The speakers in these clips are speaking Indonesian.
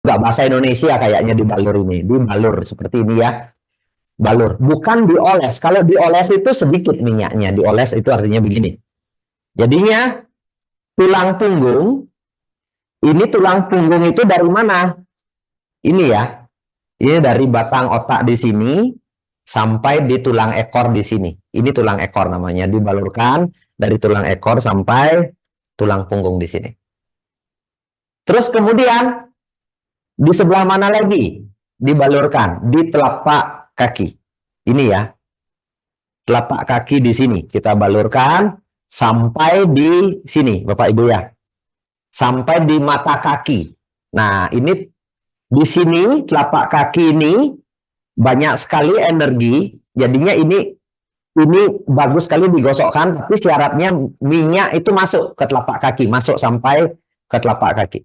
Enggak, bahasa Indonesia kayaknya dibalur ini. Dibalur seperti ini ya. Balur. Bukan dioles. Kalau dioles itu sedikit minyaknya. Dioles itu artinya begini. Jadinya tulang punggung, ini tulang punggung itu dari mana? Ini ya. Ini dari batang otak di sini sampai di tulang ekor di sini. Ini tulang ekor namanya. Dibalurkan dari tulang ekor sampai tulang punggung di sini. Terus kemudian di sebelah mana lagi dibalurkan? Di telapak kaki. Ini ya. Telapak kaki di sini kita balurkan sampai di sini, Bapak Ibu ya. Sampai di mata kaki. Nah, ini di sini telapak kaki ini banyak sekali energi. Jadinya ini bagus sekali digosokkan, tapi syaratnya minyak itu masuk ke telapak kaki, masuk sampai ke telapak kaki.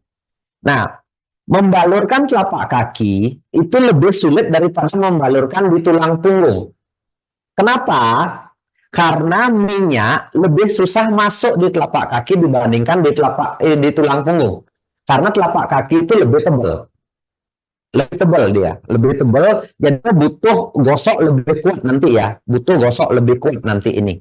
Nah, membalurkan telapak kaki itu lebih sulit daripada membalurkan di tulang punggung. Kenapa? Karena minyak lebih susah masuk di telapak kaki dibandingkan di tulang punggung. Karena telapak kaki itu lebih tebal. Lebih tebal dia, lebih tebal, jadi butuh gosok lebih kuat nanti ya. Butuh gosok lebih kuat nanti ini.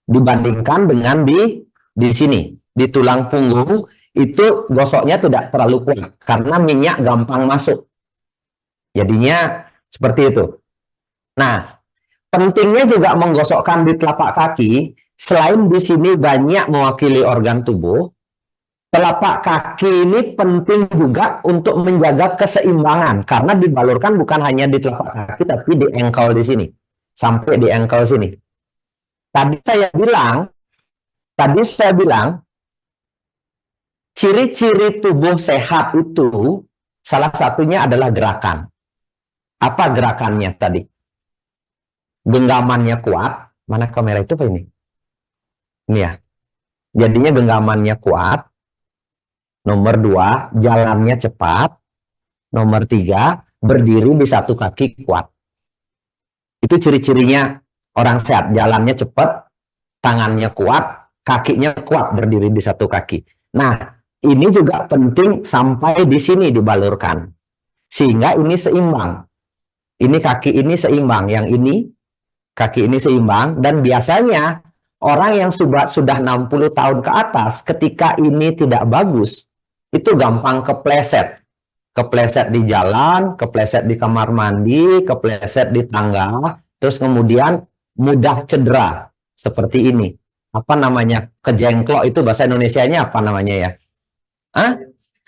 Dibandingkan dengan di sini, di tulang punggung itu gosoknya tidak terlalu kuat karena minyak gampang masuk. Jadinya seperti itu. Nah, pentingnya juga menggosokkan di telapak kaki, selain di sini banyak mewakili organ tubuh, telapak kaki ini penting juga untuk menjaga keseimbangan karena dibalurkan bukan hanya di telapak kaki tapi di ankle di sini, sampai di ankle sini. Tadi saya bilang ciri-ciri tubuh sehat itu salah satunya adalah gerakan. Apa gerakannya tadi? Genggamannya kuat. Mana kamera itu Pak ini? Ini ya. Jadinya genggamannya kuat. Nomor 2, jalannya cepat. Nomor 3, berdiri di satu kaki kuat. Itu ciri-cirinya orang sehat. Jalannya cepat, tangannya kuat, kakinya kuat berdiri di satu kaki. Nah, ini juga penting sampai di sini dibalurkan. Sehingga ini seimbang. Ini kaki ini seimbang, yang ini kaki ini seimbang, dan biasanya orang yang sudah 60 tahun ke atas ketika ini tidak bagus, itu gampang kepleset. Kepleset di jalan, kepleset di kamar mandi, kepleset di tangga, terus kemudian mudah cedera seperti ini. Apa namanya? Kejengklok itu bahasa Indonesianya apa namanya ya?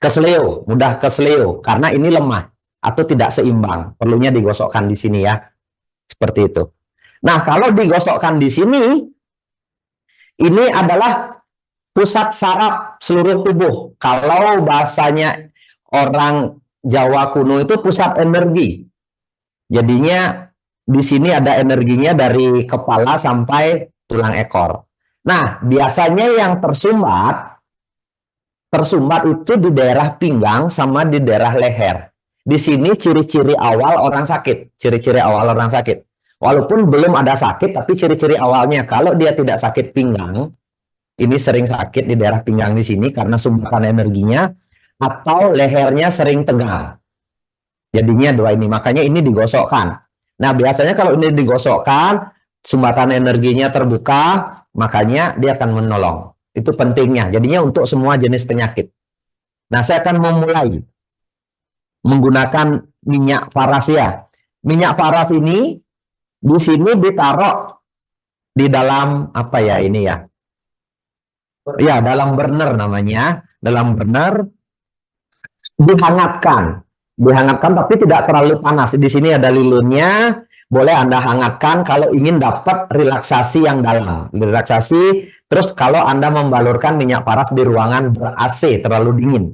Kesleo, mudah kesleo karena ini lemah atau tidak seimbang. Perlunya digosokkan di sini ya. Seperti itu. Nah, kalau digosokkan di sini, ini adalah pusat saraf seluruh tubuh. Kalau bahasanya orang Jawa kuno itu pusat energi. Jadinya di sini ada energinya dari kepala sampai tulang ekor. Nah, biasanya yang tersumbat itu di daerah pinggang sama di daerah leher. Di sini ciri-ciri awal orang sakit. Ciri-ciri awal orang sakit. Walaupun belum ada sakit, tapi ciri-ciri awalnya kalau dia tidak sakit pinggang, ini sering sakit di daerah pinggang di sini karena sumbatan energinya, atau lehernya sering tegang. Jadinya dua ini, makanya ini digosokkan. Nah, biasanya kalau ini digosokkan, sumbatan energinya terbuka, makanya dia akan menolong. Itu pentingnya. Jadinya untuk semua jenis penyakit. Nah, saya akan memulai menggunakan minyak paras ya. Minyak paras ini di sini ditaruh di dalam apa ya ini ya? Ya, dalam burner namanya. Dalam burner dihangatkan. Dihangatkan tapi tidak terlalu panas. Di sini ada lilinnya. Boleh Anda hangatkan kalau ingin dapat relaksasi yang dalam. Relaksasi. Terus kalau Anda membalurkan minyak paras di ruangan ber-AC terlalu dingin.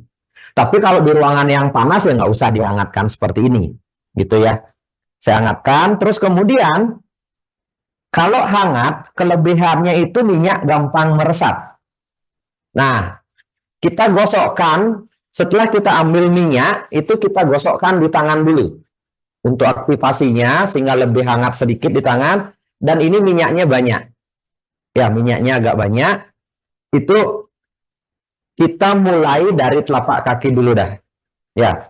Tapi kalau di ruangan yang panas ya nggak usah dihangatkan seperti ini. Gitu ya. Saya hangatkan. Terus kemudian kalau hangat, kelebihannya itu minyak gampang meresap. Nah, kita gosokkan. Setelah kita ambil minyak, itu kita gosokkan di tangan dulu. Untuk aktivasinya, sehingga lebih hangat sedikit di tangan. Dan ini minyaknya banyak. Ya, minyaknya agak banyak. Itu kita mulai dari telapak kaki dulu dah. Ya.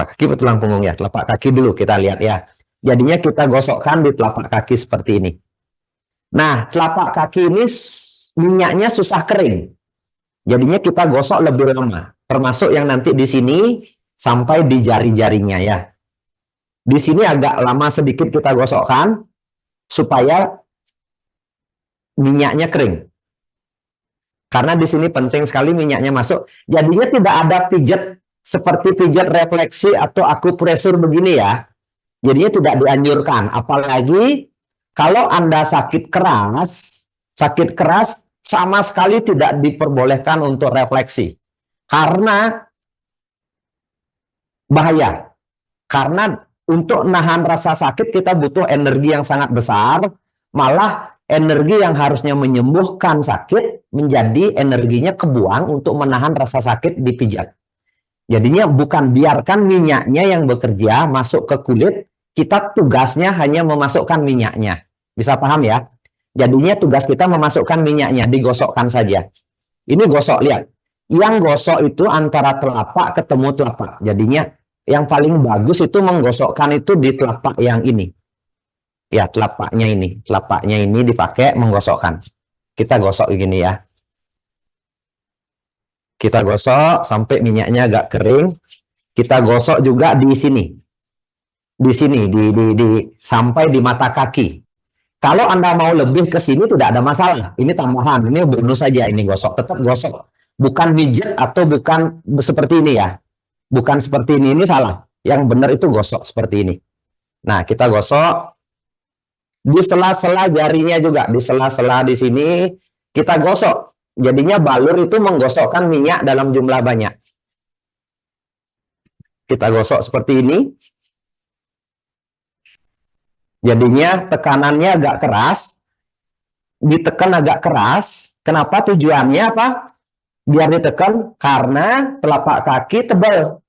Telapak kaki atau tulang punggung ya? Telapak kaki dulu kita lihat ya. Jadinya kita gosokkan di telapak kaki seperti ini. Nah, telapak kaki ini minyaknya susah kering. Jadinya kita gosok lebih lama. Termasuk yang nanti di sini sampai di jari-jarinya ya. Di sini agak lama sedikit kita gosokkan supaya minyaknya kering. Karena di sini penting sekali minyaknya masuk. Jadinya tidak ada pijat seperti pijat refleksi atau akupresur begini ya. Jadinya tidak dianjurkan. Apalagi kalau Anda sakit keras sama sekali tidak diperbolehkan untuk refleksi. Karena bahaya. Karena untuk nahan rasa sakit kita butuh energi yang sangat besar. Malah energi yang harusnya menyembuhkan sakit menjadi energinya kebuang untuk menahan rasa sakit di pijat. Jadinya bukan biarkan minyaknya yang bekerja masuk ke kulit, kita tugasnya hanya memasukkan minyaknya. Bisa paham ya? Jadinya tugas kita memasukkan minyaknya, digosokkan saja. Ini gosok, lihat. Yang gosok itu antara telapak ketemu telapak. Jadinya yang paling bagus itu menggosokkan itu di telapak yang ini. Ya, telapaknya ini dipakai menggosokkan. Kita gosok begini ya. Kita gosok sampai minyaknya agak kering. Kita gosok juga di sini. Di sini, sampai di mata kaki. Kalau Anda mau lebih ke sini tidak ada masalah. Ini tambahan, ini bonus saja ini gosok. Tetap gosok. Bukan pijat atau bukan seperti ini ya. Bukan seperti ini salah. Yang benar itu gosok seperti ini. Nah, kita gosok. Di sela-sela jarinya juga, di sela-sela di sini kita gosok. Jadinya balur itu menggosokkan minyak dalam jumlah banyak. Kita gosok seperti ini. Jadinya tekanannya agak keras. Ditekan agak keras. Kenapa? Tujuannya apa? Biar ditekan karena telapak kaki tebal.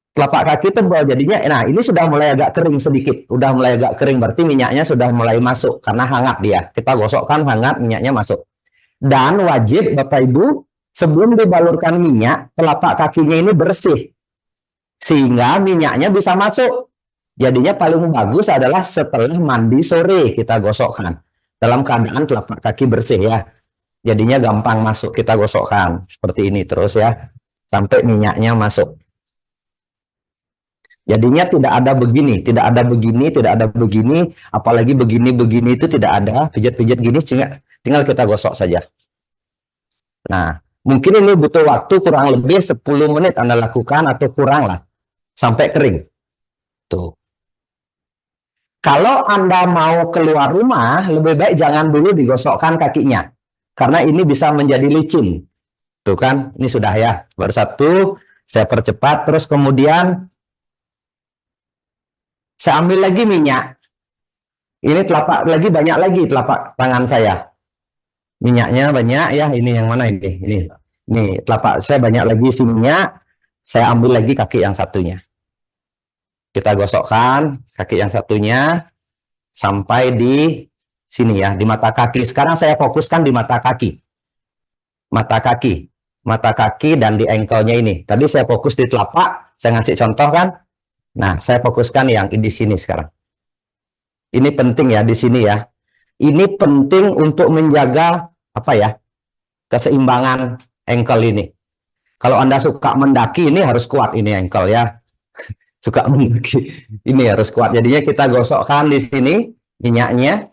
Telapak kaki tebal, jadinya, nah ini sudah mulai agak kering sedikit, udah mulai agak kering, berarti minyaknya sudah mulai masuk, karena hangat dia, kita gosokkan hangat, minyaknya masuk. Dan wajib Bapak Ibu, sebelum dibalurkan minyak, telapak kakinya ini bersih, sehingga minyaknya bisa masuk. Jadinya paling bagus adalah setelah mandi sore, kita gosokkan, dalam keadaan telapak kaki bersih ya, jadinya gampang masuk, kita gosokkan, seperti ini terus ya, sampai minyaknya masuk. Jadinya tidak ada begini, tidak ada begini, tidak ada begini, apalagi begini-begini itu tidak ada, pijat-pijat gini, tinggal kita gosok saja. Nah, mungkin ini butuh waktu kurang lebih 10 menit Anda lakukan atau kurang lah, sampai kering. Tuh. Kalau Anda mau keluar rumah, lebih baik jangan dulu digosokkan kakinya, karena ini bisa menjadi licin. Tuh kan, ini sudah ya, baru satu, saya percepat, terus kemudian saya ambil lagi minyak. Ini telapak lagi banyak lagi telapak tangan saya. Minyaknya banyak ya. Ini yang mana ini? Ini telapak saya banyak lagi isi minyak. Saya ambil lagi kaki yang satunya. Kita gosokkan kaki yang satunya sampai di sini ya, di mata kaki. Sekarang saya fokuskan di mata kaki. Mata kaki dan di ankle-nya ini. Tadi saya fokus di telapak, saya ngasih contoh kan. Nah, saya fokuskan yang di sini sekarang. Ini penting ya di sini ya. Ini penting untuk menjaga apa ya? Keseimbangan ankle ini. Kalau Anda suka mendaki ini harus kuat ini ankle ya. Suka mendaki ini harus kuat. Jadinya kita gosokkan di sini minyaknya.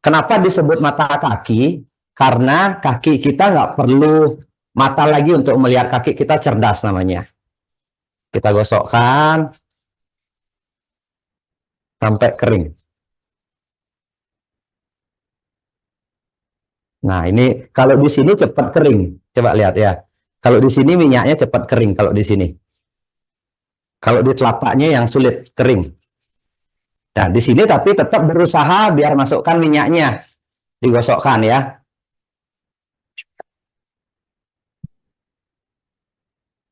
Kenapa disebut mata kaki? Karena kaki kita nggak perlu mata lagi untuk melihat, kaki kita cerdas namanya. Kita gosokkan sampai kering. Nah, ini kalau di sini cepat kering. Coba lihat ya. Kalau di sini minyaknya cepat kering kalau di sini. Kalau di telapaknya yang sulit kering. Nah, di sini tapi tetap berusaha biar masukkan minyaknya. Digosokkan ya.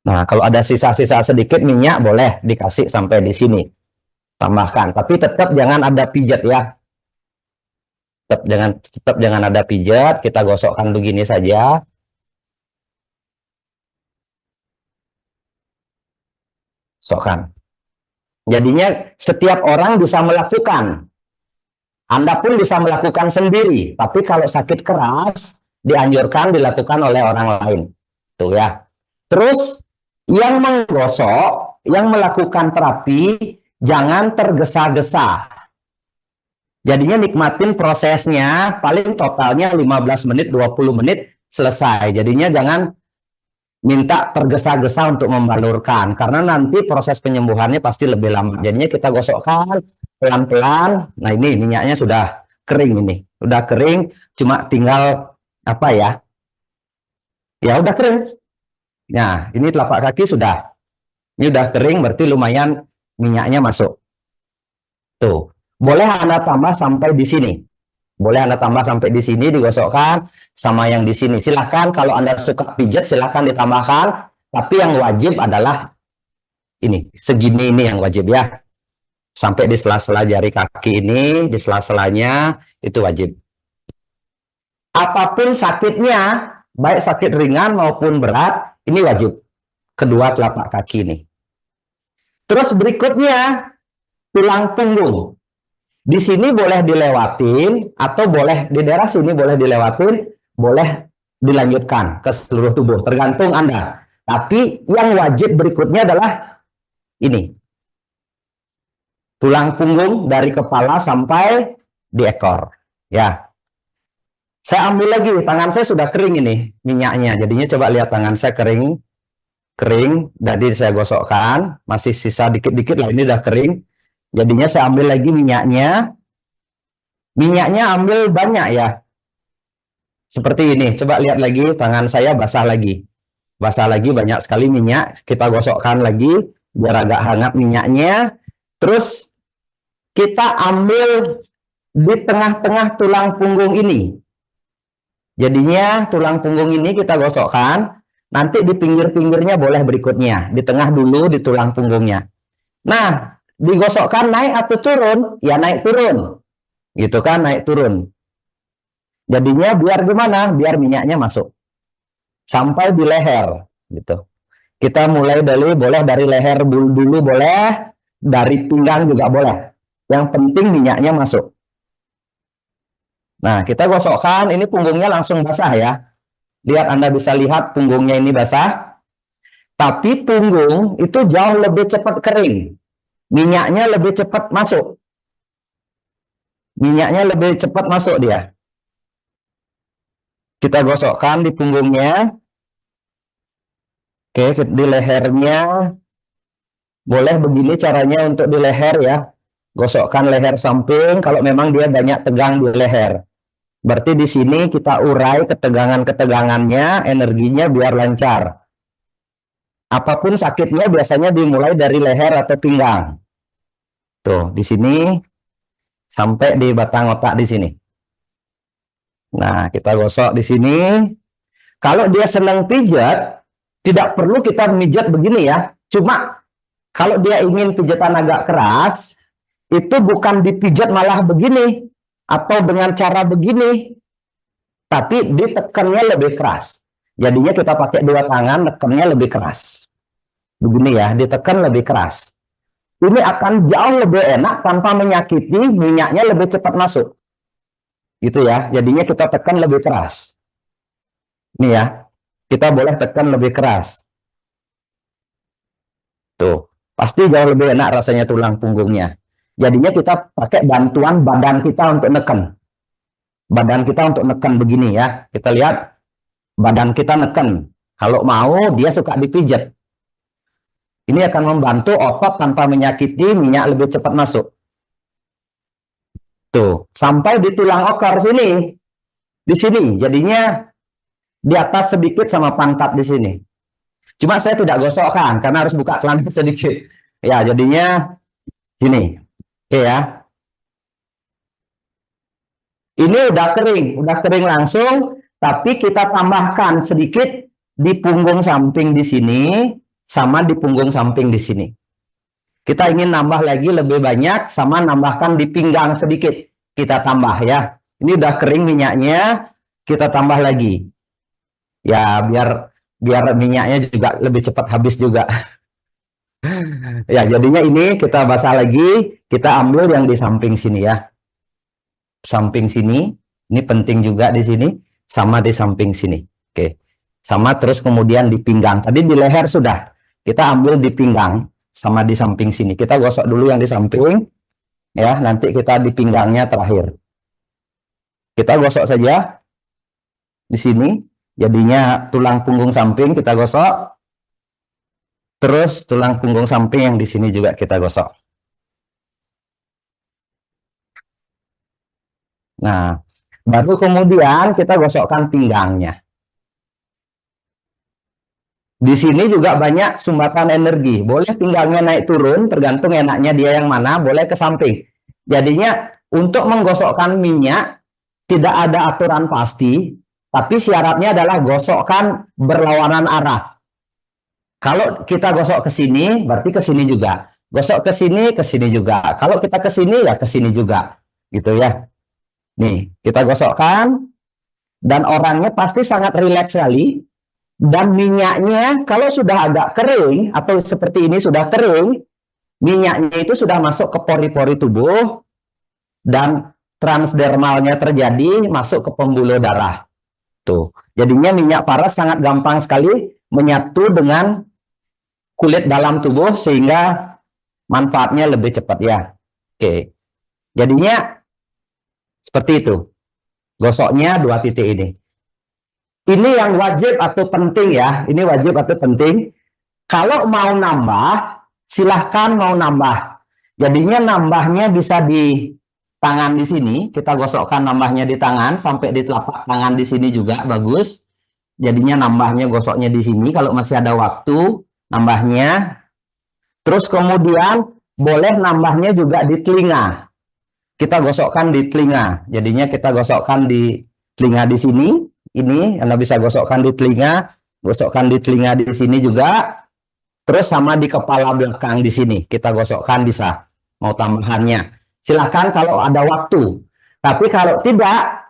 Nah, kalau ada sisa-sisa sedikit minyak boleh dikasih sampai di sini. Tambahkan, tapi tetap jangan ada pijat ya. Tetap jangan ada pijat, kita gosokkan begini saja. Gosokkan. Jadinya setiap orang bisa melakukan. Anda pun bisa melakukan sendiri, tapi kalau sakit keras dianjurkan dilakukan oleh orang lain. Tuh ya. Terus yang menggosok, yang melakukan terapi jangan tergesa-gesa. Jadinya nikmatin prosesnya, paling totalnya 15 menit, 20 menit selesai. Jadinya jangan minta tergesa-gesa untuk membalurkan, karena nanti proses penyembuhannya pasti lebih lama. Jadinya kita gosokkan pelan-pelan. Nah, ini minyaknya sudah kering ini. Udah kering, cuma tinggal apa ya? Ya udah kering. Nah, ini telapak kaki sudah. Ini udah kering, berarti lumayan minyaknya masuk. Tuh. Boleh Anda tambah sampai di sini. Boleh Anda tambah sampai di sini, digosokkan sama yang di sini. Silahkan kalau Anda suka pijat, silahkan ditambahkan. Tapi yang wajib adalah ini, segini ini yang wajib ya. Sampai di sela-sela jari kaki ini, di sela-selanya itu wajib. Apapun sakitnya, baik sakit ringan maupun berat, ini wajib. Kedua telapak kaki ini. Terus berikutnya, tulang punggung. Di sini boleh dilewatin, atau boleh di daerah sini boleh dilewatin, boleh dilanjutkan ke seluruh tubuh, tergantung Anda. Tapi yang wajib berikutnya adalah ini. Tulang punggung dari kepala sampai di ekor. Ya. Saya ambil lagi, tangan saya sudah kering ini minyaknya. Jadinya coba lihat tangan saya kering. Kering, jadi saya gosokkan. Masih sisa dikit-dikit lah, ini udah kering. Jadinya saya ambil lagi minyaknya. Minyaknya ambil banyak ya. Seperti ini. Coba lihat lagi, tangan saya basah lagi. Basah lagi, banyak sekali minyak. Kita gosokkan lagi, biar agak hangat minyaknya. Terus kita ambil di tengah-tengah tulang punggung ini. Jadinya tulang punggung ini kita gosokkan. Nanti di pinggir-pinggirnya boleh berikutnya. Di tengah dulu, di tulang punggungnya. Nah, digosokkan naik atau turun? Ya naik turun. Gitu kan, naik turun. Jadinya biar gimana? Biar minyaknya masuk. Sampai di leher. Gitu. Kita mulai boleh dari leher dulu boleh. Dari pinggang juga boleh. Yang penting minyaknya masuk. Nah, kita gosokkan. Ini punggungnya langsung basah ya. Lihat, Anda bisa lihat punggungnya ini basah. Tapi punggung itu jauh lebih cepat kering. Minyaknya lebih cepat masuk. Minyaknya lebih cepat masuk dia. Kita gosokkan di punggungnya. Oke, di lehernya. Boleh begini caranya untuk di leher ya. Gosokkan leher samping kalau memang dia banyak tegang di leher. Berarti di sini kita urai ketegangan-ketegangannya, energinya biar lancar. Apapun sakitnya biasanya dimulai dari leher atau pinggang. Tuh, di sini sampai di batang otak di sini. Nah, kita gosok di sini. Kalau dia senang pijat, tidak perlu kita pijat begini ya. Cuma kalau dia ingin pijatan agak keras, itu bukan dipijat malah begini atau dengan cara begini, tapi ditekannya lebih keras. Jadinya kita pakai dua tangan, tekannya lebih keras. Begini ya, ditekan lebih keras. Ini akan jauh lebih enak tanpa menyakiti, minyaknya lebih cepat masuk. Gitu ya, jadinya kita tekan lebih keras. Ini ya, kita boleh tekan lebih keras. Tuh, pasti jauh lebih enak rasanya tulang punggungnya. Jadinya kita pakai bantuan badan kita untuk neken. Badan kita untuk neken begini ya. Kita lihat badan kita neken. Kalau mau dia suka dipijat. Ini akan membantu otot tanpa menyakiti, minyak lebih cepat masuk. Tuh, sampai di tulang okor sini. Di sini, jadinya di atas sedikit sama pangkat di sini. Cuma saya tidak gosokkan karena harus buka celana sedikit. Ya, jadinya gini. Oke ya. Ini udah kering langsung, tapi kita tambahkan sedikit di punggung samping di sini, sama di punggung samping di sini. Kita ingin nambah lagi lebih banyak, sama nambahkan di pinggang sedikit. Kita tambah ya. Ini udah kering minyaknya, kita tambah lagi. Ya, biar minyaknya juga lebih cepat habis juga. Ya, jadinya ini kita basah lagi, kita ambil yang di samping sini ya. Samping sini, ini penting juga di sini, sama di samping sini. Oke. Sama terus kemudian di pinggang. Tadi di leher sudah. Kita ambil di pinggang sama di samping sini. Kita gosok dulu yang di samping ya, nanti kita di pinggangnya terakhir. Kita gosok saja di sini. Jadinya tulang punggung samping kita gosok. Terus tulang punggung samping yang di sini juga kita gosok. Nah, baru kemudian kita gosokkan pinggangnya. Di sini juga banyak sumbatan energi. Boleh pinggangnya naik turun, tergantung enaknya dia yang mana, boleh ke samping. Jadinya untuk menggosokkan minyak, tidak ada aturan pasti, tapi syaratnya adalah gosokkan berlawanan arah. Kalau kita gosok ke sini, berarti ke sini juga. Gosok ke sini juga. Kalau kita ke sini, ya ke sini juga. Gitu ya. Nih, kita gosokkan. Dan orangnya pasti sangat rileks sekali. Dan minyaknya, kalau sudah agak kering, atau seperti ini sudah kering, minyaknya itu sudah masuk ke pori-pori tubuh. Dan transdermalnya terjadi, masuk ke pembuluh darah. Tuh. Jadinya minyak paras sangat gampang sekali menyatu dengan kulit dalam tubuh sehingga manfaatnya lebih cepat ya. Oke. Jadinya seperti itu. Gosoknya 2 titik ini. Ini yang wajib atau penting ya. Ini wajib atau penting. Kalau mau nambah, silahkan mau nambah. Jadinya nambahnya bisa di tangan di sini. Kita gosokkan nambahnya di tangan sampai di telapak tangan di sini juga bagus. Jadinya nambahnya gosoknya di sini kalau masih ada waktu. Nambahnya, terus kemudian boleh nambahnya juga di telinga. Kita gosokkan di telinga. Jadinya kita gosokkan di telinga di sini. Ini Anda bisa gosokkan di telinga, gosokkan di telinga di sini juga. Terus sama di kepala belakang di sini. Kita gosokkan bisa. Mau tambahannya. Silahkan kalau ada waktu. Tapi kalau tidak,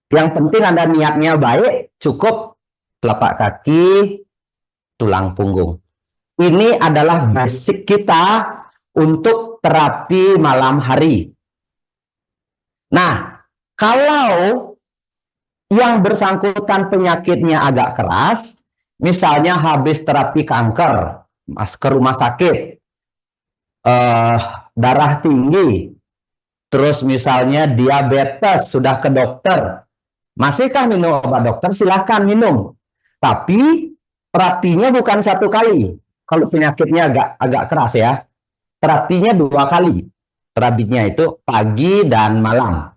yang penting Anda niatnya baik, cukup telapak kaki, tulang punggung. Ini adalah basic kita untuk terapi malam hari. Nah, kalau yang bersangkutan penyakitnya agak keras, misalnya habis terapi kanker, ke rumah sakit, darah tinggi, terus misalnya diabetes, sudah ke dokter, masihkah minum obat dokter? Silahkan minum. Tapi terapinya bukan 1 kali. Kalau penyakitnya agak keras ya, terapinya 2 kali. Terapinya itu pagi dan malam.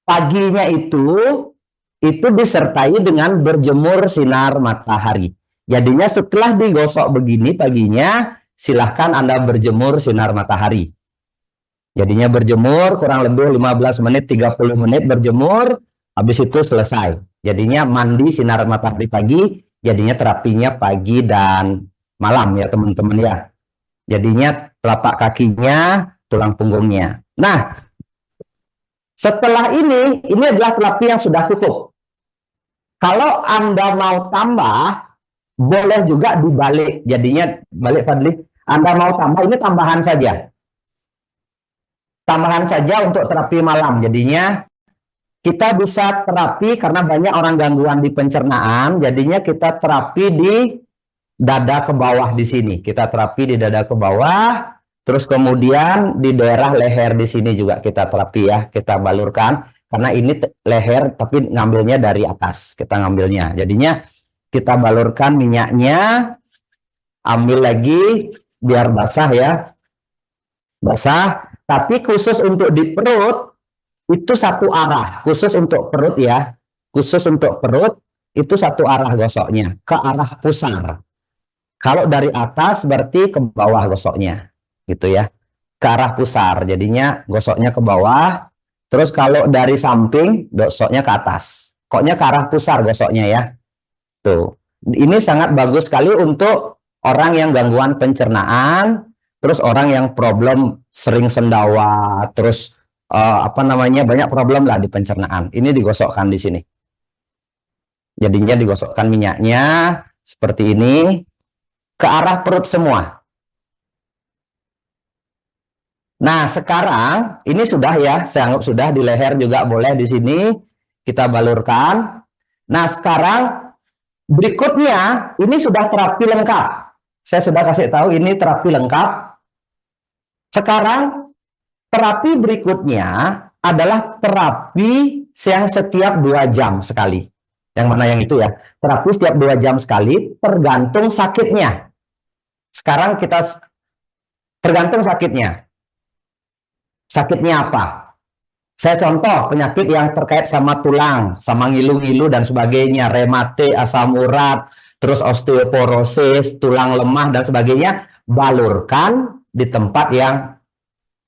Paginya itu disertai dengan berjemur sinar matahari. Jadinya setelah digosok begini paginya, silahkan Anda berjemur sinar matahari. Jadinya berjemur kurang lebih 15 menit, 30 menit berjemur, habis itu selesai. Jadinya mandi sinar matahari pagi, jadinya terapinya pagi dan malam ya teman-teman ya. Jadinya telapak kakinya, tulang punggungnya. Nah, setelah ini adalah terapi yang sudah cukup. Kalau Anda mau tambah, boleh juga dibalik. Jadinya balik Fadli. Anda mau tambah, ini tambahan saja. Tambahan saja untuk terapi malam. Jadinya kita bisa terapi karena banyak orang gangguan di pencernaan. Jadinya kita terapi di dada ke bawah di sini. Kita terapi di dada ke bawah. Terus kemudian di daerah leher di sini juga kita terapi ya. Kita balurkan. Karena ini leher tapi ngambilnya dari atas. Kita ngambilnya. Jadinya kita balurkan minyaknya. Ambil lagi biar basah ya. Basah. Tapi khusus untuk di perut itu 1 arah. Khusus untuk perut ya. Khusus untuk perut itu 1 arah gosoknya. Ke arah pusar. Kalau dari atas berarti ke bawah gosoknya. Gitu ya. Ke arah pusar. Jadinya gosoknya ke bawah. Terus kalau dari samping gosoknya ke atas. Koknya ke arah pusar gosoknya ya. Tuh. Ini sangat bagus sekali untuk orang yang gangguan pencernaan. Terus orang yang problem sering sendawa. Terus banyak problem lah di pencernaan. Ini digosokkan di sini. Jadinya digosokkan minyaknya seperti ini ke arah perut semua. Nah, sekarang ini sudah ya, saya anggap sudah di leher juga boleh di sini kita balurkan. Nah, sekarang berikutnya ini sudah terapi lengkap. Saya sudah kasih tahu ini terapi lengkap. Sekarang terapi berikutnya adalah terapi yang setiap 2 jam sekali. Yang mana yang itu ya? Terapi setiap 2 jam sekali tergantung sakitnya. Sekarang kita tergantung sakitnya. Sakitnya apa? Saya contoh penyakit yang terkait sama tulang, sama ngilu-ngilu dan sebagainya, reumate, asam urat, terus osteoporosis, tulang lemah dan sebagainya, balurkan di tempat yang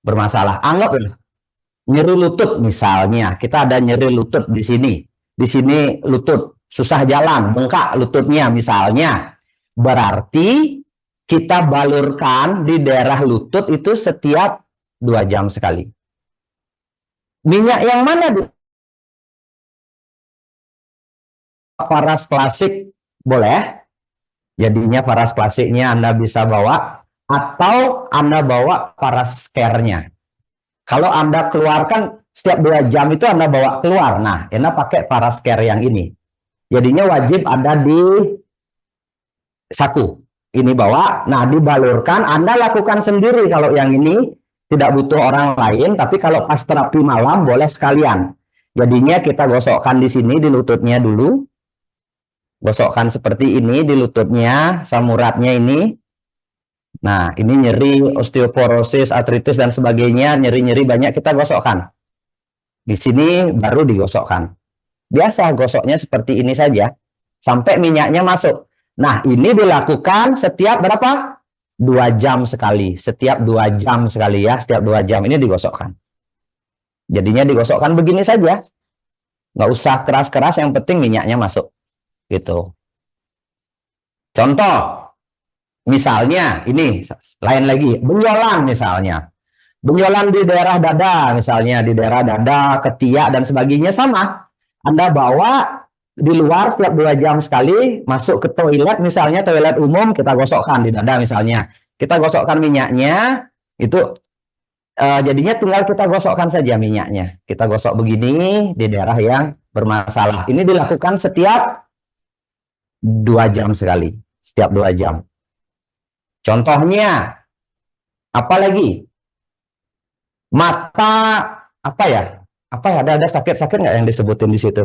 bermasalah. Anggap nyeri lutut misalnya, kita ada nyeri lutut di sini lutut, susah jalan, bengkak lututnya misalnya, berarti kita balurkan di daerah lutut itu setiap 2 jam sekali. Minyak yang mana? Faras klasik boleh, jadinya faras klasiknya Anda bisa bawa, atau Anda bawa faras care-nya. Kalau Anda keluarkan setiap 2 jam itu Anda bawa keluar. Nah, Anda pakai faras care yang ini. Jadinya wajib ada di saku. Ini bawa, nah dibalurkan, Anda lakukan sendiri kalau yang ini tidak butuh orang lain, tapi kalau pas terapi malam boleh sekalian. Jadinya kita gosokkan di sini di lututnya dulu. Gosokkan seperti ini di lututnya, samuratnya ini. Nah, ini nyeri, osteoporosis, artritis dan sebagainya, nyeri-nyeri banyak kita gosokkan. Di sini baru digosokkan. Biasa gosoknya seperti ini saja sampai minyaknya masuk. Nah, ini dilakukan setiap berapa? 2 jam sekali. Setiap 2 jam sekali ya. Setiap 2 jam ini digosokkan. Jadinya digosokkan begini saja. Nggak usah keras-keras, yang penting minyaknya masuk. Gitu. Contoh, misalnya ini lain lagi, benjolan misalnya. Benjolan di daerah dada, misalnya di daerah dada, ketiak dan sebagainya sama. Anda bawa di luar setiap 2 jam sekali, masuk ke toilet misalnya, toilet umum, kita gosokkan di dada misalnya. Kita gosokkan minyaknya, itu jadinya tinggal kita gosokkan saja minyaknya. Kita gosok begini di daerah yang bermasalah. Ini dilakukan setiap 2 jam sekali, setiap 2 jam. Contohnya, apa lagi? Mata, apa ya? Apa ya? Ada sakit-sakit nggak yang disebutin di situ?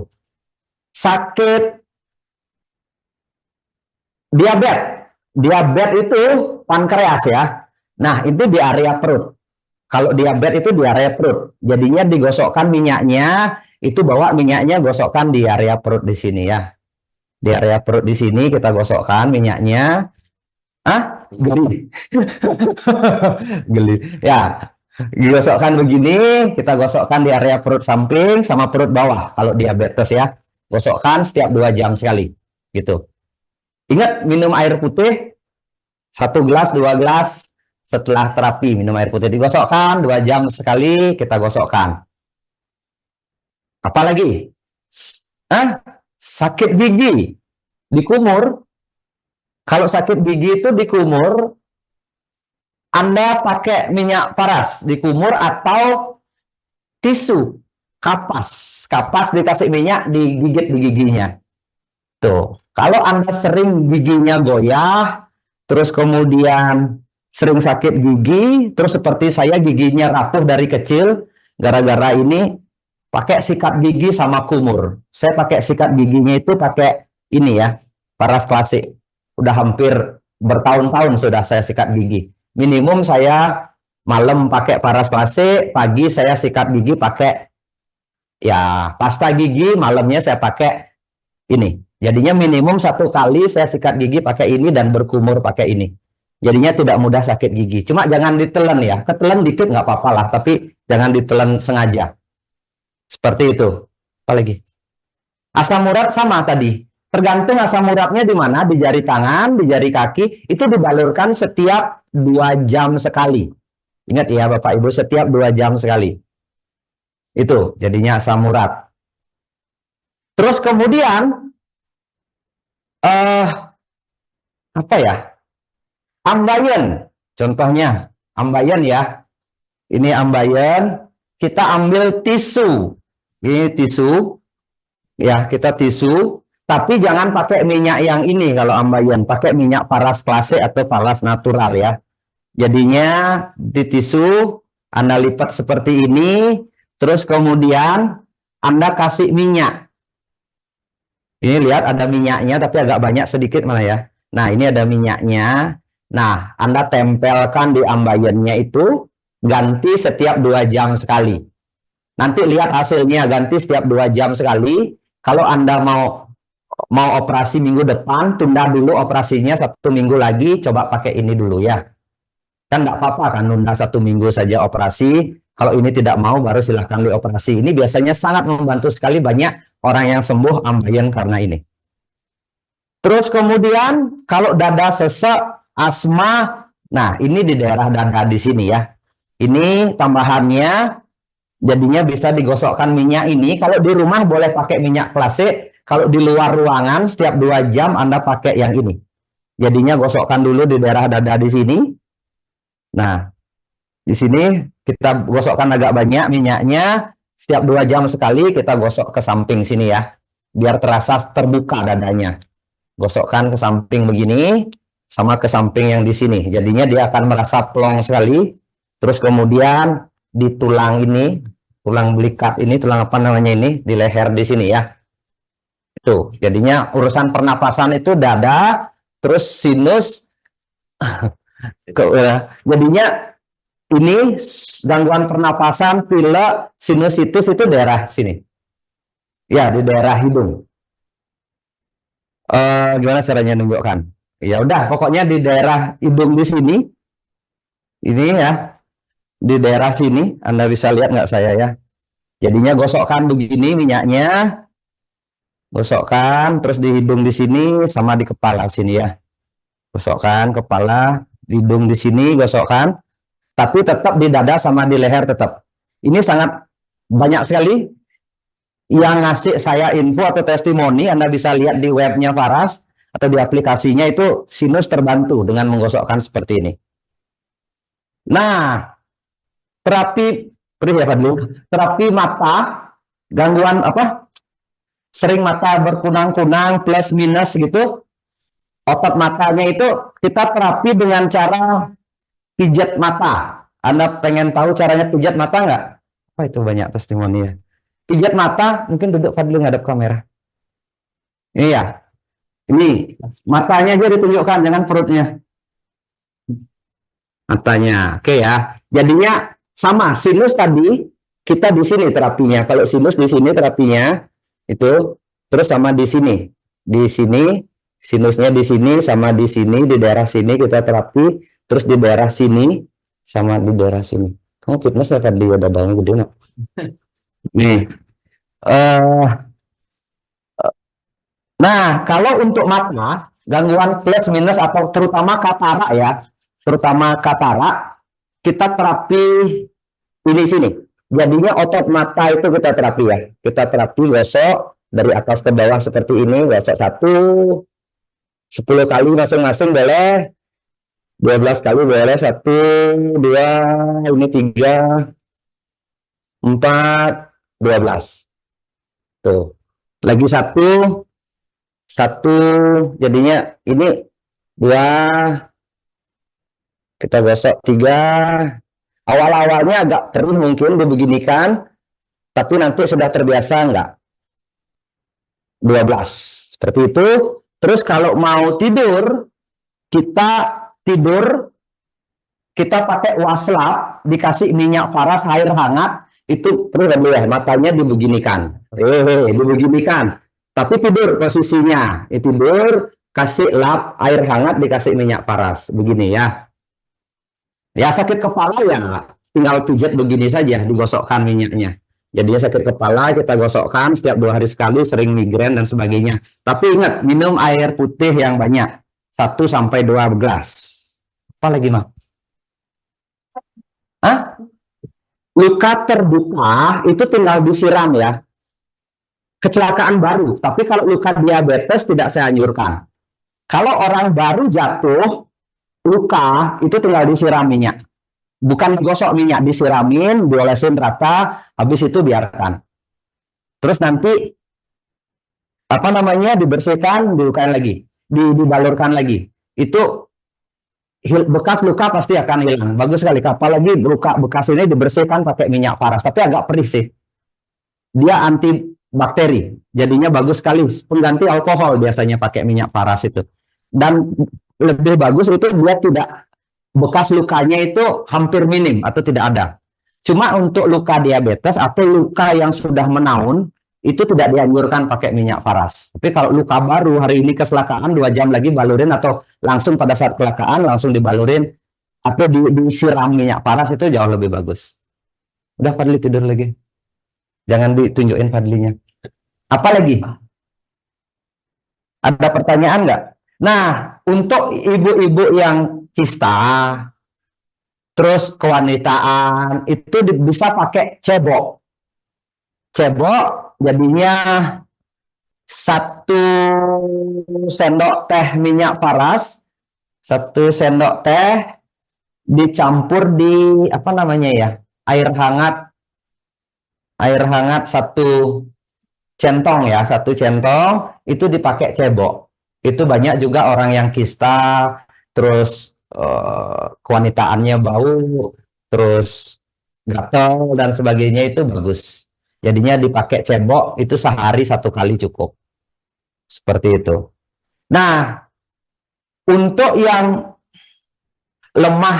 Sakit diabetes itu pankreas ya. Nah, itu di area perut. Kalau diabetes itu di area perut. Jadinya digosokkan minyaknya, itu bawa minyaknya gosokkan di area perut di sini ya. Di area perut di sini kita gosokkan minyaknya. Ah, geli. Geli. Ya, digosokkan begini, kita gosokkan di area perut samping sama perut bawah kalau diabetes ya. Gosokkan setiap 2 jam sekali. Gitu. Ingat minum air putih 1 gelas, 2 gelas setelah terapi minum air putih, digosokkan 2 jam sekali kita gosokkan. Apalagi sakit gigi dikumur. Kalau sakit gigi itu dikumur, Anda pakai minyak paras dikumur atau tisu kapas dikasih minyak digigit di giginya. Tuh, kalau Anda sering giginya goyah, terus kemudian sering sakit gigi, terus seperti saya giginya rapuh dari kecil, gara-gara ini pakai sikat gigi sama kumur. Saya pakai sikat giginya itu pakai ini ya, paras klasik. Udah hampir bertahun-tahun sudah saya sikat gigi. Minimum saya malam pakai paras klasik, pagi saya sikat gigi pakai ya pasta gigi, malamnya saya pakai ini. Jadinya minimum 1 kali saya sikat gigi pakai ini dan berkumur pakai ini. Jadinya tidak mudah sakit gigi. Cuma jangan ditelan ya. Ketelan dikit nggak apa-apa lah, tapi jangan ditelan sengaja. Seperti itu. Apalagi? Asam urat sama tadi. Tergantung asam uratnya di mana, di jari tangan, di jari kaki, itu dibalurkan setiap 2 jam sekali. Ingat ya Bapak Ibu, setiap 2 jam sekali. Itu jadinya asam urat. Terus kemudian apa ya? Ambeien, contohnya ambeien ya. Ini ambeien. Kita ambil tisu. Ini tisu. Ya, kita tisu. Tapi jangan pakai minyak yang ini kalau ambeien. Pakai minyak paras klasik atau paras natural ya. Jadinya di tisu Anda lipat seperti ini. Terus kemudian Anda kasih minyak. Ini lihat ada minyaknya tapi agak banyak sedikit mana ya. Nah, ini ada minyaknya. Nah, Anda tempelkan di ambeiennya itu, ganti setiap 2 jam sekali. Nanti lihat hasilnya, ganti setiap 2 jam sekali. Kalau Anda mau operasi minggu depan, tunda dulu operasinya 1 minggu lagi, coba pakai ini dulu ya. Kan nggak apa-apa kan, nunda 1 minggu saja operasi. Kalau ini tidak mau, baru silahkan dioperasi. Ini biasanya sangat membantu sekali, banyak orang yang sembuh ambeien karena ini. Terus kemudian kalau dada sesek, asma, nah ini di daerah dada di sini ya. Ini tambahannya, jadinya bisa digosokkan minyak ini. Kalau di rumah boleh pakai minyak klasik. Kalau di luar ruangan setiap 2 jam Anda pakai yang ini. Jadinya gosokkan dulu di daerah dada di sini. Nah, di sini kita gosokkan agak banyak minyaknya. Setiap 2 jam sekali kita gosok ke samping sini ya. Biar terasa terbuka dadanya. Gosokkan ke samping begini. Sama ke samping yang di sini. Jadinya dia akan merasa plong sekali. Terus kemudian di tulang ini. Tulang belikat ini. Tulang apa namanya ini. Di leher di sini ya. Itu. Jadinya urusan pernapasan itu dada. Terus sinus. Jadinya ini gangguan pernapasan, pilek, sinusitis itu daerah sini. Ya, di daerah hidung. Gimana caranya nunjukkan? Ya udah, pokoknya di daerah hidung di sini. Ini ya. Di daerah sini, Anda bisa lihat nggak saya ya? Jadinya gosokkan begini minyaknya. Gosokkan, terus di hidung di sini, sama di kepala sini ya. Gosokkan kepala, hidung di sini, gosokkan. Tapi tetap di dada sama di leher tetap. Ini sangat banyak sekali yang ngasih saya info atau testimoni. Anda bisa lihat di webnya Faras atau di aplikasinya itu sinus terbantu dengan menggosokkan seperti ini. Nah, terapi mata, gangguan apa? Sering mata berkunang-kunang plus minus gitu. Otot matanya itu kita terapi dengan cara pijat mata. Anda pengen tahu caranya pijat mata nggak? Apa itu banyak testimoni ya. Pijat mata, mungkin duduk Fadli ngadep kamera. Ini ya. Ini matanya aja ditunjukkan, jangan perutnya. Matanya. Oke ya. Jadinya sama sinus tadi kita di sini terapinya. Kalau sinus di sini terapinya itu terus sama di sini. Di sini sinusnya di sini sama di sini di daerah sini kita terapi. Terus di daerah sini sama di daerah sini. Kamu fitness ya tadi ya dadanya gede nggak? Nih. Nah, kalau untuk mata, gangguan plus minus atau terutama katarak ya, terutama katarak, kita terapi ini sini. Jadinya otot mata itu kita terapi ya. Kita terapi gosok dari atas ke bawah seperti ini, gosok 10 kali masing-masing boleh. 12 kali boleh, 1, 2, ini 3, 4, 12. Tuh. Lagi 1, jadinya ini 2, kita gosok 3. Awal-awalnya agak kering mungkin dibeginikan, tapi nanti sudah terbiasa enggak? 12. Seperti itu. Terus kalau mau tidur, kita pakai waslap, dikasih minyak Faras air hangat, itu terus ya, matanya dibeginikan, dibeginikan, tapi tidur posisinya, tidur, kasih lap air hangat, dikasih minyak Faras, begini ya. Ya sakit kepala ya, tinggal pijat begini saja, digosokkan minyaknya. Jadinya sakit kepala kita gosokkan setiap 2 hari sekali, sering migrain dan sebagainya. Tapi ingat, minum air putih yang banyak. 1-2 gelas. Apa lagi, Mak? Hah? Luka terbuka itu tinggal disiram ya. Kecelakaan baru. Tapi kalau luka diabetes tidak saya anjurkan. Kalau orang baru jatuh, luka itu tinggal disiram minyak. Bukan digosok minyak, disiramin, diolesin rata, habis itu biarkan. Terus nanti apa namanya dibersihkan, dilukain lagi, dibalurkan lagi. Itu bekas luka pasti akan hilang. Bagus sekali. Apalagi luka bekas ini dibersihkan pakai minyak paras, tapi agak perih sih. Dia anti bakteri, jadinya bagus sekali. Pengganti alkohol biasanya pakai minyak paras itu. Dan lebih bagus itu dia tidak, bekas lukanya itu hampir minim atau tidak ada. Cuma untuk luka diabetes atau luka yang sudah menaun, itu tidak dianjurkan pakai minyak paras. Tapi kalau luka baru, hari ini kecelakaan, 2 jam lagi balurin, atau langsung pada saat kecelakaan langsung dibalurin atau disiram minyak paras, itu jauh lebih bagus. Udah, Fadli tidur lagi. Jangan ditunjukin Fadlinya. Apa lagi? Ada pertanyaan nggak? Nah, untuk ibu-ibu yang kista, terus kewanitaan, itu bisa pakai cebok. Cebok jadinya 1 sendok teh minyak paras, 1 sendok teh dicampur di apa namanya ya, air hangat 1 centong ya, 1 centong itu dipakai cebok. Itu banyak juga orang yang kista, terus kewanitaannya bau, terus gatal dan sebagainya, itu bagus. Jadinya dipakai cebok itu sehari 1 kali cukup. Seperti itu. Nah, untuk yang lemah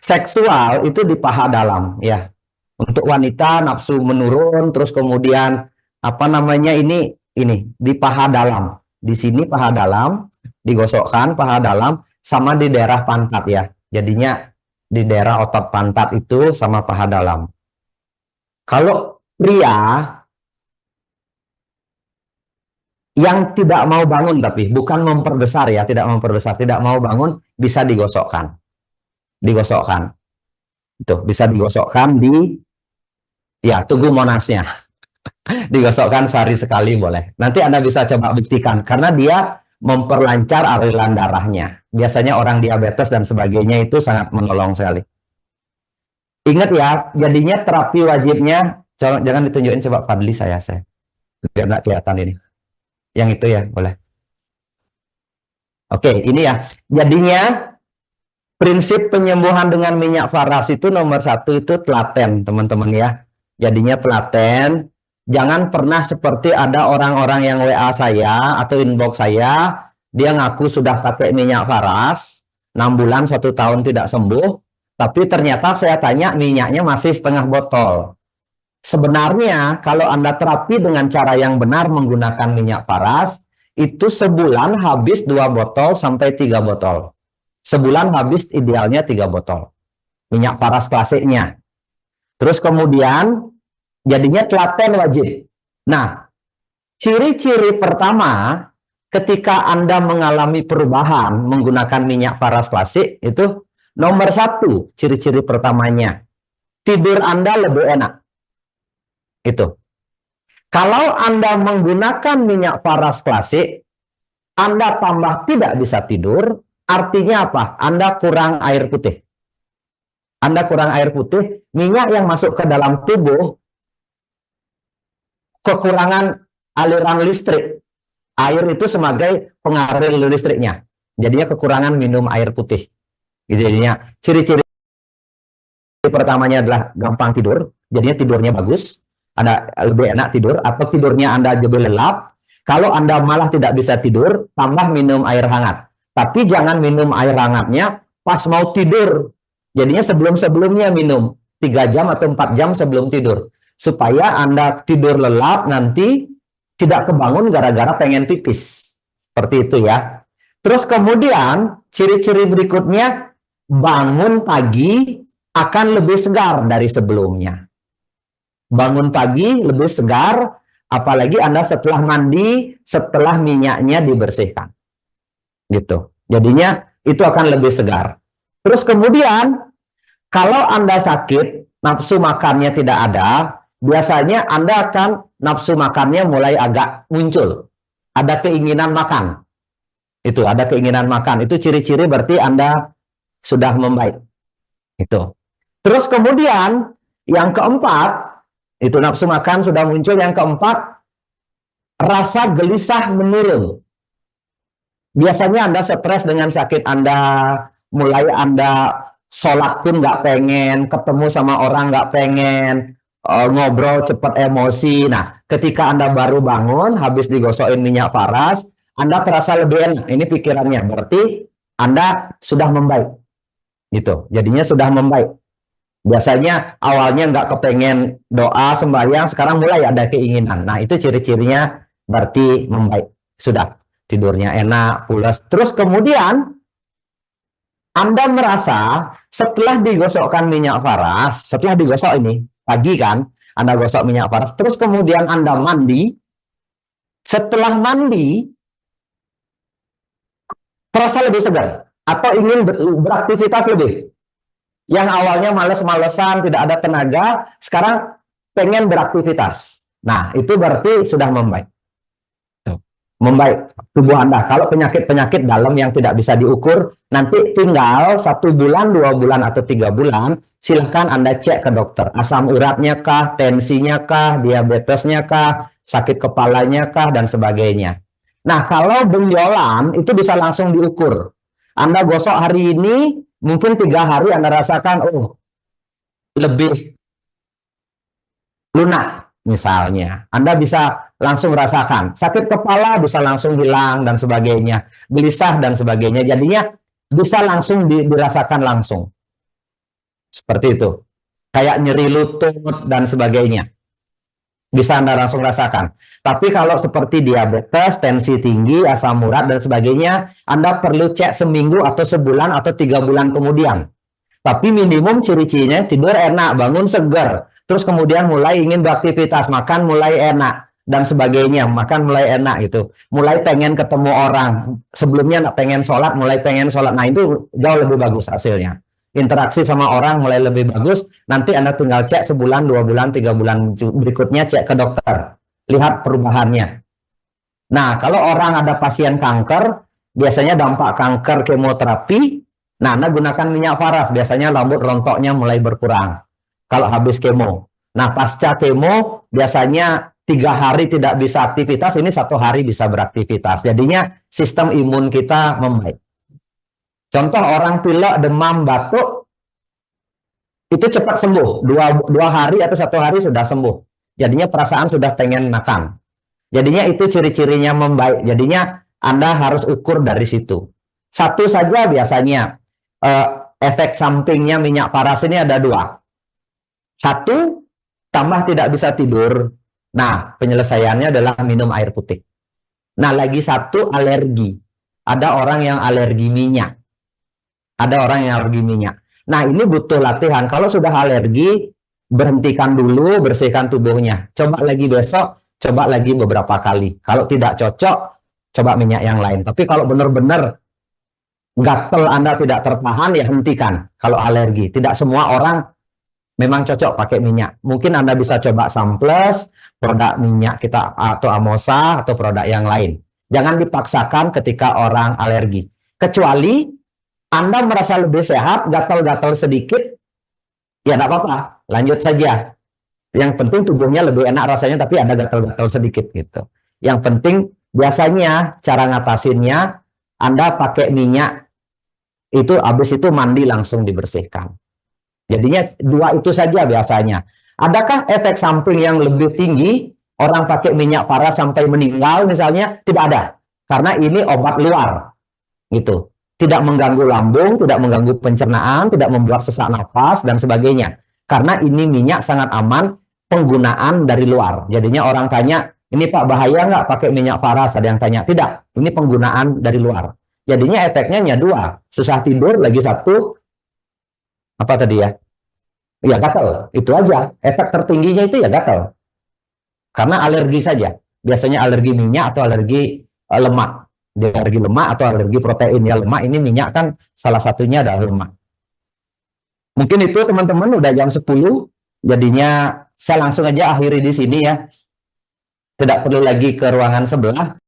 seksual itu di paha dalam ya. Untuk wanita nafsu menurun, terus kemudian apa namanya ini di paha dalam. Di sini paha dalam, digosokkan paha dalam sama di daerah pantat ya. Jadinya di daerah otot pantat itu sama paha dalam. Kalau pria yang tidak mau bangun, tapi bukan memperbesar ya, tidak memperbesar, tidak mau bangun, bisa digosokkan. Digosokkan. Itu bisa digosokkan di ya tugu monasnya. Digosokkan sehari sekali boleh. Nanti Anda bisa coba buktikan karena dia memperlancar aliran darahnya. Biasanya orang diabetes dan sebagainya itu sangat menolong sekali. Ingat ya, jadinya terapi wajibnya, jangan ditunjukin, coba Fadli saya biar nggak kelihatan ini. Yang itu ya, boleh. Oke, ini ya. Jadinya prinsip penyembuhan dengan minyak paras itu nomor 1 itu telaten, teman-teman ya. Jadinya telaten. Jangan pernah seperti ada orang-orang yang WA saya atau inbox saya, dia ngaku sudah pakai minyak paras, 6 bulan, 1 tahun tidak sembuh, tapi ternyata saya tanya minyaknya masih setengah botol. Sebenarnya kalau Anda terapi dengan cara yang benar menggunakan minyak paras, itu sebulan habis 2 botol sampai 3 botol. Sebulan habis idealnya 3 botol. Minyak paras klasiknya. Terus kemudian jadinya telaten wajib. Nah, ciri-ciri pertama ketika Anda mengalami perubahan menggunakan minyak paras klasik itu nomor 1, ciri-ciri pertamanya. Tidur Anda lebih enak. Itu. Kalau Anda menggunakan minyak paras klasik, Anda tambah tidak bisa tidur, artinya apa? Anda kurang air putih. Anda kurang air putih, minyak yang masuk ke dalam tubuh kekurangan aliran listrik. Air itu sebagai pengalir listriknya. Jadinya kekurangan minum air putih. Jadinya ciri-ciri pertamanya adalah gampang tidur, jadinya tidurnya bagus, Anda lebih enak tidur, atau tidurnya Anda lebih lelap. Kalau Anda malah tidak bisa tidur, tambah minum air hangat. Tapi jangan minum air hangatnya pas mau tidur. Jadinya sebelum-sebelumnya minum 3 jam atau 4 jam sebelum tidur. Supaya Anda tidur lelap, nanti tidak kebangun gara-gara pengen pipis. Seperti itu ya. Terus kemudian ciri-ciri berikutnya, bangun pagi akan lebih segar dari sebelumnya. Bangun pagi lebih segar, apalagi Anda setelah mandi, setelah minyaknya dibersihkan. Gitu. Jadinya itu akan lebih segar. Terus kemudian, kalau Anda sakit, nafsu makannya tidak ada, biasanya Anda akan nafsu makannya mulai agak muncul. Ada keinginan makan. Itu, ada keinginan makan. Itu ciri-ciri berarti Anda sudah membaik. Itu. Terus kemudian yang keempat, itu nafsu makan sudah muncul. Yang keempat, rasa gelisah menurun. Biasanya Anda stres dengan sakit Anda, mulai Anda sholat pun nggak pengen, ketemu sama orang nggak pengen, ngobrol cepat emosi. Nah, ketika Anda baru bangun, habis digosokin minyak paras, Anda terasa lebih enak. Ini pikirannya, berarti Anda sudah membaik. Gitu, jadinya sudah membaik. Biasanya awalnya nggak kepengen doa, sembahyang, sekarang mulai ada keinginan. Nah, itu ciri-cirinya berarti membaik. Sudah, tidurnya enak, pulas. Terus kemudian Anda merasa setelah digosokkan minyak paras, setelah digosok ini, pagi kan, Anda gosok minyak paras, terus kemudian Anda mandi, setelah mandi, terasa lebih segar, atau ingin beraktivitas lebih. Yang awalnya males-malesan, tidak ada tenaga, sekarang pengen beraktivitas. Nah, itu berarti sudah membaik. Membaik tubuh Anda. Kalau penyakit-penyakit dalam yang tidak bisa diukur, nanti tinggal 1 bulan, 2 bulan, atau 3 bulan, silahkan Anda cek ke dokter. Asam uratnya kah, tensinya kah, diabetesnya kah, sakit kepalanya kah, dan sebagainya. Nah, kalau benjolan, itu bisa langsung diukur. Anda gosok hari ini, mungkin 3 hari Anda rasakan, oh, lebih lunak misalnya. Anda bisa langsung rasakan. Sakit kepala bisa langsung hilang dan sebagainya. Gelisah dan sebagainya. Jadinya bisa langsung dirasakan langsung. Seperti itu. Kayak nyeri lutut dan sebagainya. Bisa Anda langsung rasakan. Tapi kalau seperti diabetes, tensi tinggi, asam urat dan sebagainya, Anda perlu cek seminggu atau sebulan atau 3 bulan kemudian. Tapi minimum ciri-cirinya tidur enak, bangun segar, terus kemudian mulai ingin beraktivitas, makan mulai enak dan sebagainya, makan mulai enak gitu. Mulai pengen ketemu orang, sebelumnya nggak pengen sholat, mulai pengen sholat. Nah, itu jauh lebih bagus hasilnya. Interaksi sama orang mulai lebih bagus, nanti Anda tinggal cek sebulan, 2 bulan, 3 bulan berikutnya cek ke dokter. Lihat perubahannya. Nah, kalau orang ada pasien kanker, biasanya dampak kanker kemoterapi, nah Anda gunakan minyak paras, biasanya rambut rontoknya mulai berkurang kalau habis kemo. Nah, pasca kemo, biasanya 3 hari tidak bisa aktivitas, ini 1 hari bisa beraktivitas. Jadinya sistem imun kita membaik. Contoh orang pilek, demam, batuk, itu cepat sembuh. Dua hari atau 1 hari sudah sembuh. Jadinya perasaan sudah pengen makan. Jadinya itu ciri-cirinya membaik. Jadinya Anda harus ukur dari situ. Satu saja biasanya efek sampingnya minyak paras ini ada 2. 1, tambah tidak bisa tidur. Nah, penyelesaiannya adalah minum air putih. Nah, lagi 1, alergi. Ada orang yang alergi minyak. Ada orang yang alergi minyak. Nah, ini butuh latihan. Kalau sudah alergi, berhentikan dulu, bersihkan tubuhnya. Coba lagi besok, coba lagi beberapa kali. Kalau tidak cocok, coba minyak yang lain. Tapi kalau benar-benar gatal Anda tidak tertahan, ya hentikan. Kalau alergi, tidak semua orang memang cocok pakai minyak. Mungkin Anda bisa coba Sunplus, produk minyak kita, atau Amosa, atau produk yang lain. Jangan dipaksakan ketika orang alergi. Kecuali Anda merasa lebih sehat, gatal-gatal sedikit, ya tidak apa-apa, lanjut saja. Yang penting tubuhnya lebih enak rasanya, tapi ada gatal-gatal sedikit gitu. Yang penting biasanya cara ngatasinnya, Anda pakai minyak, itu habis itu mandi langsung dibersihkan. Jadinya 2 itu saja biasanya. Adakah efek samping yang lebih tinggi, orang pakai minyak paras sampai meninggal misalnya? Tidak ada, karena ini obat luar, gitu. Tidak mengganggu lambung, tidak mengganggu pencernaan, tidak membuat sesak nafas, dan sebagainya. Karena ini minyak sangat aman, penggunaan dari luar. Jadinya orang tanya, ini Pak bahaya nggak pakai minyak paras? Ada yang tanya, tidak, ini penggunaan dari luar. Jadinya efeknya hanya 2, susah tidur, lagi 1, apa tadi ya? Ya gatal, itu aja. Efek tertingginya itu ya gatal. Karena alergi saja. Biasanya alergi minyak atau alergi lemak. Alergi lemak atau alergi protein. Ya lemak ini minyak kan salah satunya adalah lemak. Mungkin itu teman-teman udah jam 10. Jadinya saya langsung aja akhiri di sini ya. Tidak perlu lagi ke ruangan sebelah.